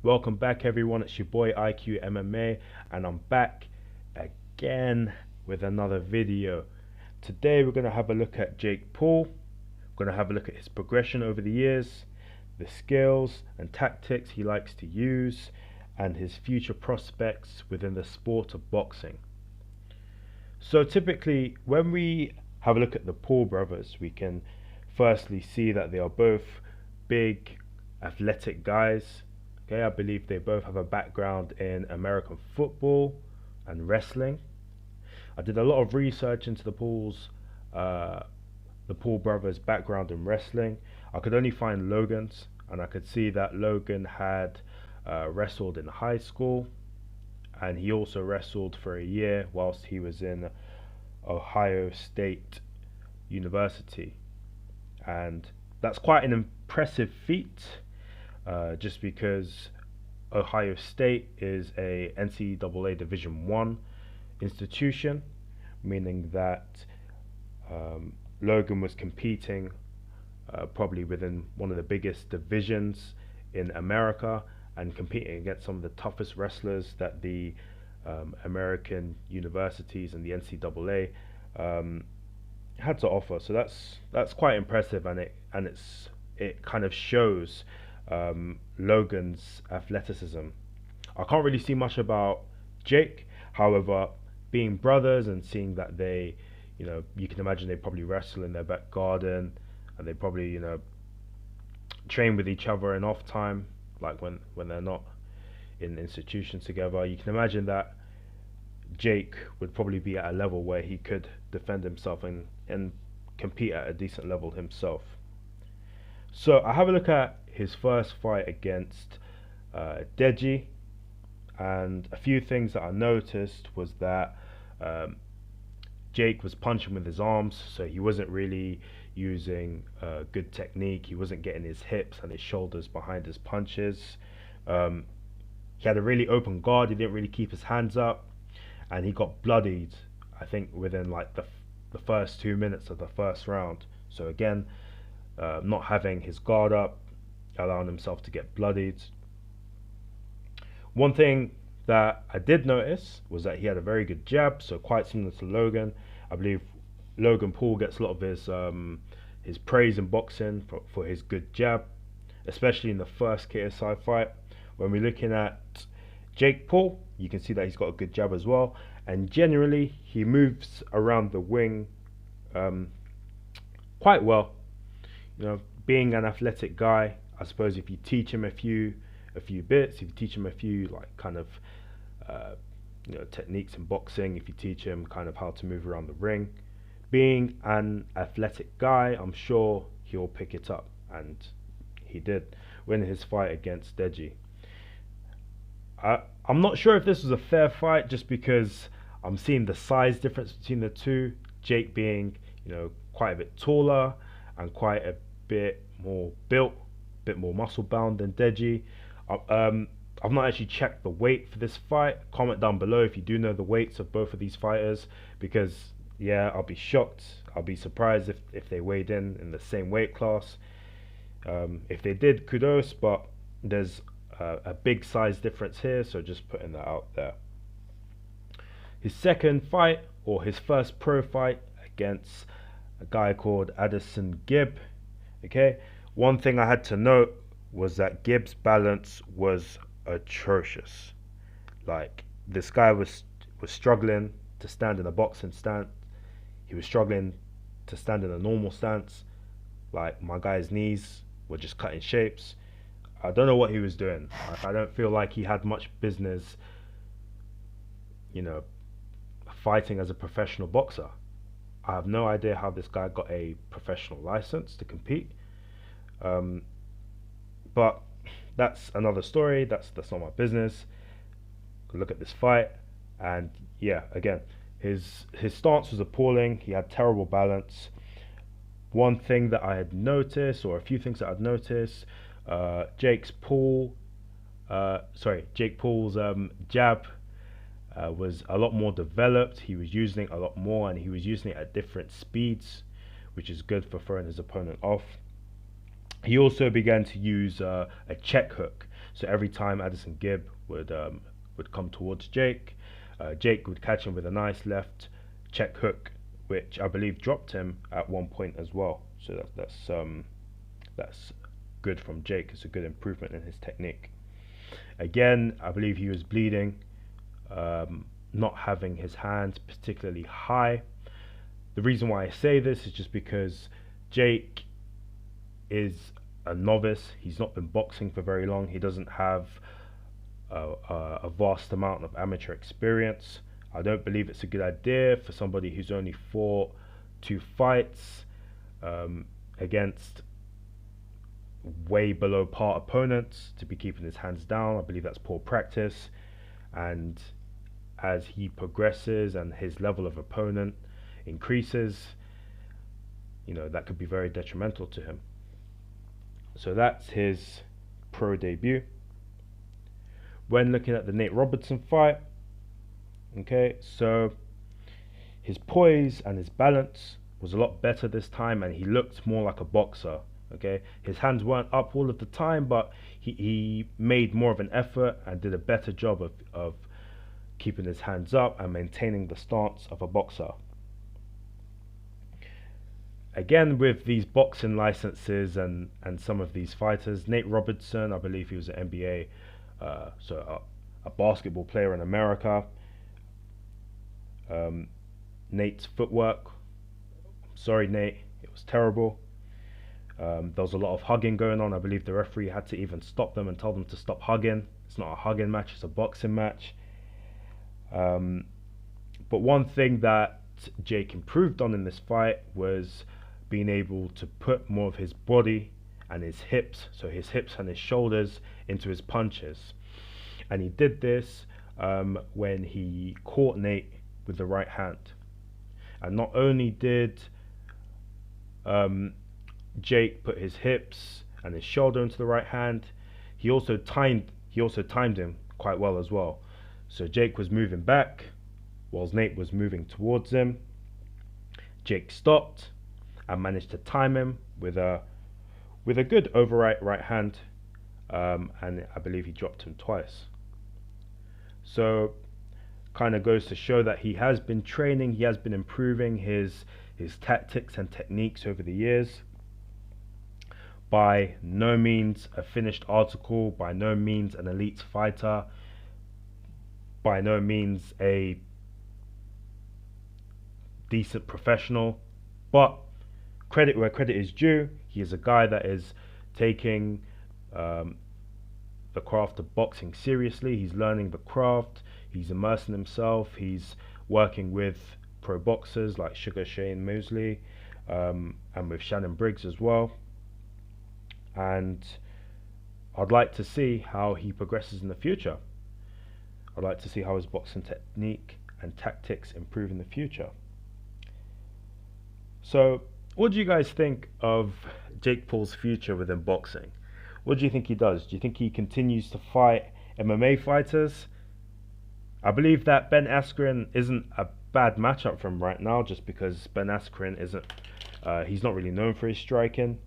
Welcome back, everyone. It's your boy IQ MMA, and I'm back again with another video. Today, we're going to have a look at Jake Paul. We're going to have a look at his progression over the years, the skills and tactics he likes to use, and his future prospects within the sport of boxing. So, typically, when we have a look at the Paul brothers, we can firstly see that they are both big, athletic guys. Okay, I believe they both have a background in American football and wrestling. I did a lot of research into the Paul brothers' background in wrestling. I could only find Logan's, and I could see that Logan had wrestled in high school, and he also wrestled for a year whilst he was in Ohio State University, and that's quite an impressive feat. Just because Ohio State is a NCAA Division One institution, meaning that Logan was competing probably within one of the biggest divisions in America and competing against some of the toughest wrestlers that the American universities and the NCAA had to offer. So that's quite impressive, and it kind of shows Logan's athleticism. I can't really see much about Jake. However, being brothers and seeing that they, you can imagine they probably wrestle in their back garden, and they probably, train with each other in off time, like when they're not in institutions together. You can imagine that Jake would probably be at a level where he could defend himself and compete at a decent level himself. So I have a look at his first fight against Deji, and a few things that I noticed was that Jake was punching with his arms, so he wasn't really using good technique. He wasn't getting his hips and his shoulders behind his punches. He had a really open guard. He didn't really keep his hands up, and he got bloodied, I think, within like the first 2 minutes of the first round. So again, not having his guard up, allowing himself to get bloodied. One thing that I did notice was that he had a very good jab, so quite similar to Logan. I believe Logan Paul gets a lot of his praise in boxing for his good jab, especially in the first KSI fight. When we're looking at Jake Paul, you can see that he's got a good jab as well, and generally he moves around the wing quite well. Being an athletic guy, I suppose if you teach him a few bits, if you teach him a few like kind of techniques in boxing, if you teach him kind of how to move around the ring, being an athletic guy, I'm sure he'll pick it up, and he did win his fight against Deji. I'm not sure if this was a fair fight, just because I'm seeing the size difference between the two. Jake being quite a bit taller and quite a bit more built, a bit more muscle bound than Deji. I've not actually checked the weight for this fight. Comment down below if you do know the weights of both of these fighters, because yeah, I'll be shocked. I'll be surprised if they weighed in the same weight class. If they did, kudos, but there's a big size difference here, so just putting that out there. His second fight, or his first pro fight, against a guy called Addison Gibb. Okay, one thing I had to note was that Gibb's balance was atrocious. Like, this guy was struggling to stand in a boxing stance. He was struggling to stand in a normal stance. Like, my guy's knees were just cutting shapes. I don't know what he was doing. I don't feel like he had much business, fighting as a professional boxer. I have no idea how this guy got a professional license to compete. But that's another story. That's not my business. Look at this fight, and yeah, again, his stance was appalling. He had terrible balance. One thing that I had noticed, or a few things that I'd noticed, Jake Paul's jab was a lot more developed. He was using it a lot more, and he was using it at different speeds, which is good for throwing his opponent off. He also began to use a check hook. So every time Addison Gibb would come towards Jake, Jake would catch him with a nice left check hook, which I believe dropped him at one point as well. So that's good from Jake. It's a good improvement in his technique. Again, I believe he was bleeding, not having his hands particularly high. The reason why I say this is just because Jake is a novice. He's not been boxing for very long. He doesn't have a vast amount of amateur experience. I don't believe it's a good idea for somebody who's only fought 2 fights against way below par opponents to be keeping his hands down. I believe that's poor practice, and as he progresses and his level of opponent increases, that could be very detrimental to him. So that's his pro debut. When looking at the Nate Robertson fight, okay, so his poise and his balance was a lot better this time, and he looked more like a boxer. Okay, his hands weren't up all of the time, but he made more of an effort and did a better job of keeping his hands up and maintaining the stance of a boxer. Again, with these boxing licenses and some of these fighters, Nate Robertson, I believe he was an NBA, a basketball player in America. Nate's footwork, sorry Nate, it was terrible. There was a lot of hugging going on. I believe the referee had to even stop them and tell them to stop hugging. It's not a hugging match, it's a boxing match. But one thing that Jake improved on in this fight was being able to put more of his body and his hips, so his hips and his shoulders, into his punches. And he did this when he caught Nate with the right hand. And not only did Jake put his hips and his shoulder into the right hand, he also timed him quite well as well. So Jake was moving back whilst Nate was moving towards him. Jake stopped and managed to time him with a good overright right hand, and I believe he dropped him twice. So kind of goes to show that he has been training, he has been improving his tactics and techniques over the years. By no means a finished article, by no means an elite fighter, by no means a decent professional, but credit where credit is due. He is a guy that is taking the craft of boxing seriously. He's learning the craft, he's immersing himself, he's working with pro boxers like Sugar Shane Mosley, and with Shannon Briggs as well. And I'd like to see how he progresses in the future. I'd like to see how his boxing technique and tactics improve in the future. So, what do you guys think of Jake Paul's future within boxing? What do you think he does? Do you think he continues to fight MMA fighters? I believe that Ben Askren isn't a bad matchup for him right now, just because Ben Askren he's not really known for his striking.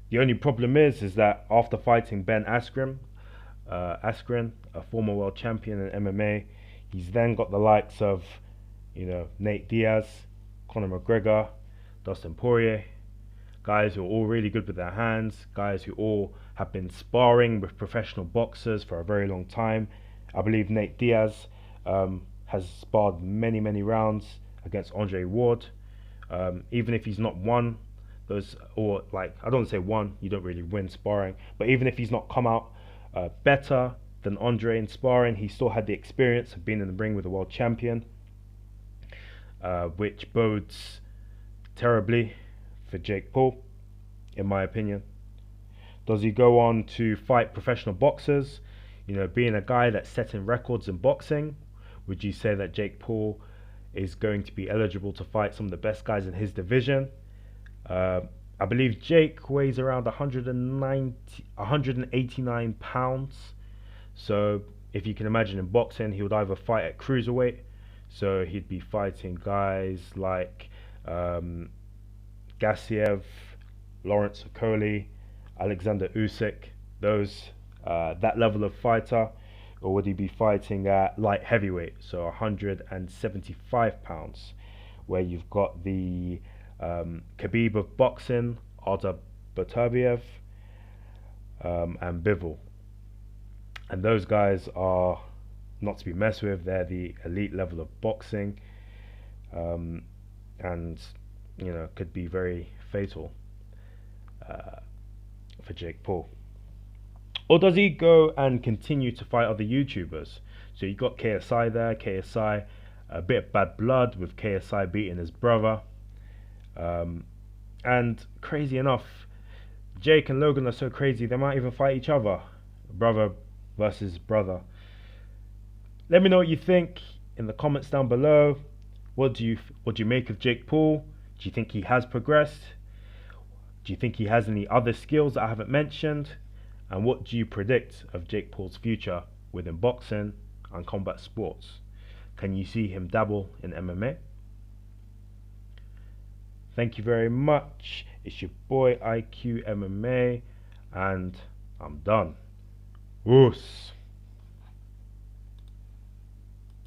The only problem is that after fighting Ben Askren, a former world champion in MMA, he's then got the likes of, Nate Diaz, Conor McGregor, Dustin Poirier, guys who are all really good with their hands, guys who all have been sparring with professional boxers for a very long time. I believe Nate Diaz has sparred many, many rounds against Andre Ward. Even if he's not won those, or I don't want to say won, you don't really win sparring, but even if he's not come out better than Andre in sparring, he still had the experience of being in the ring with a world champion, which bodes terribly for Jake Paul, in my opinion. Does he go on to fight professional boxers? Being a guy that's setting records in boxing, would you say that Jake Paul is going to be eligible to fight some of the best guys in his division? I believe Jake weighs around 189 pounds. So if you can imagine, in boxing, he would either fight at cruiserweight, so he'd be fighting guys like Gassiev, Lawrence Okoli, Alexander Usyk, those that level of fighter, or would he be fighting at light heavyweight, so 175 pounds, where you've got the Khabib of boxing, Artur Beterbiev, and Bivol, and those guys are not to be messed with. They're the elite level of boxing, and could be very fatal for Jake Paul. Or does he go and continue to fight other YouTubers? So you got KSI there. KSI, a bit of bad blood with KSI beating his brother. And crazy enough, Jake and Logan are so crazy they might even fight each other. Brother versus brother. Let me know what you think in the comments down below. What do you make of Jake Paul? Do you think he has progressed? Do you think he has any other skills that I haven't mentioned? And what do you predict of Jake Paul's future within boxing and combat sports? Can you see him dabble in MMA? Thank you very much. It's your boy IQ MMA, and I'm done. Woos.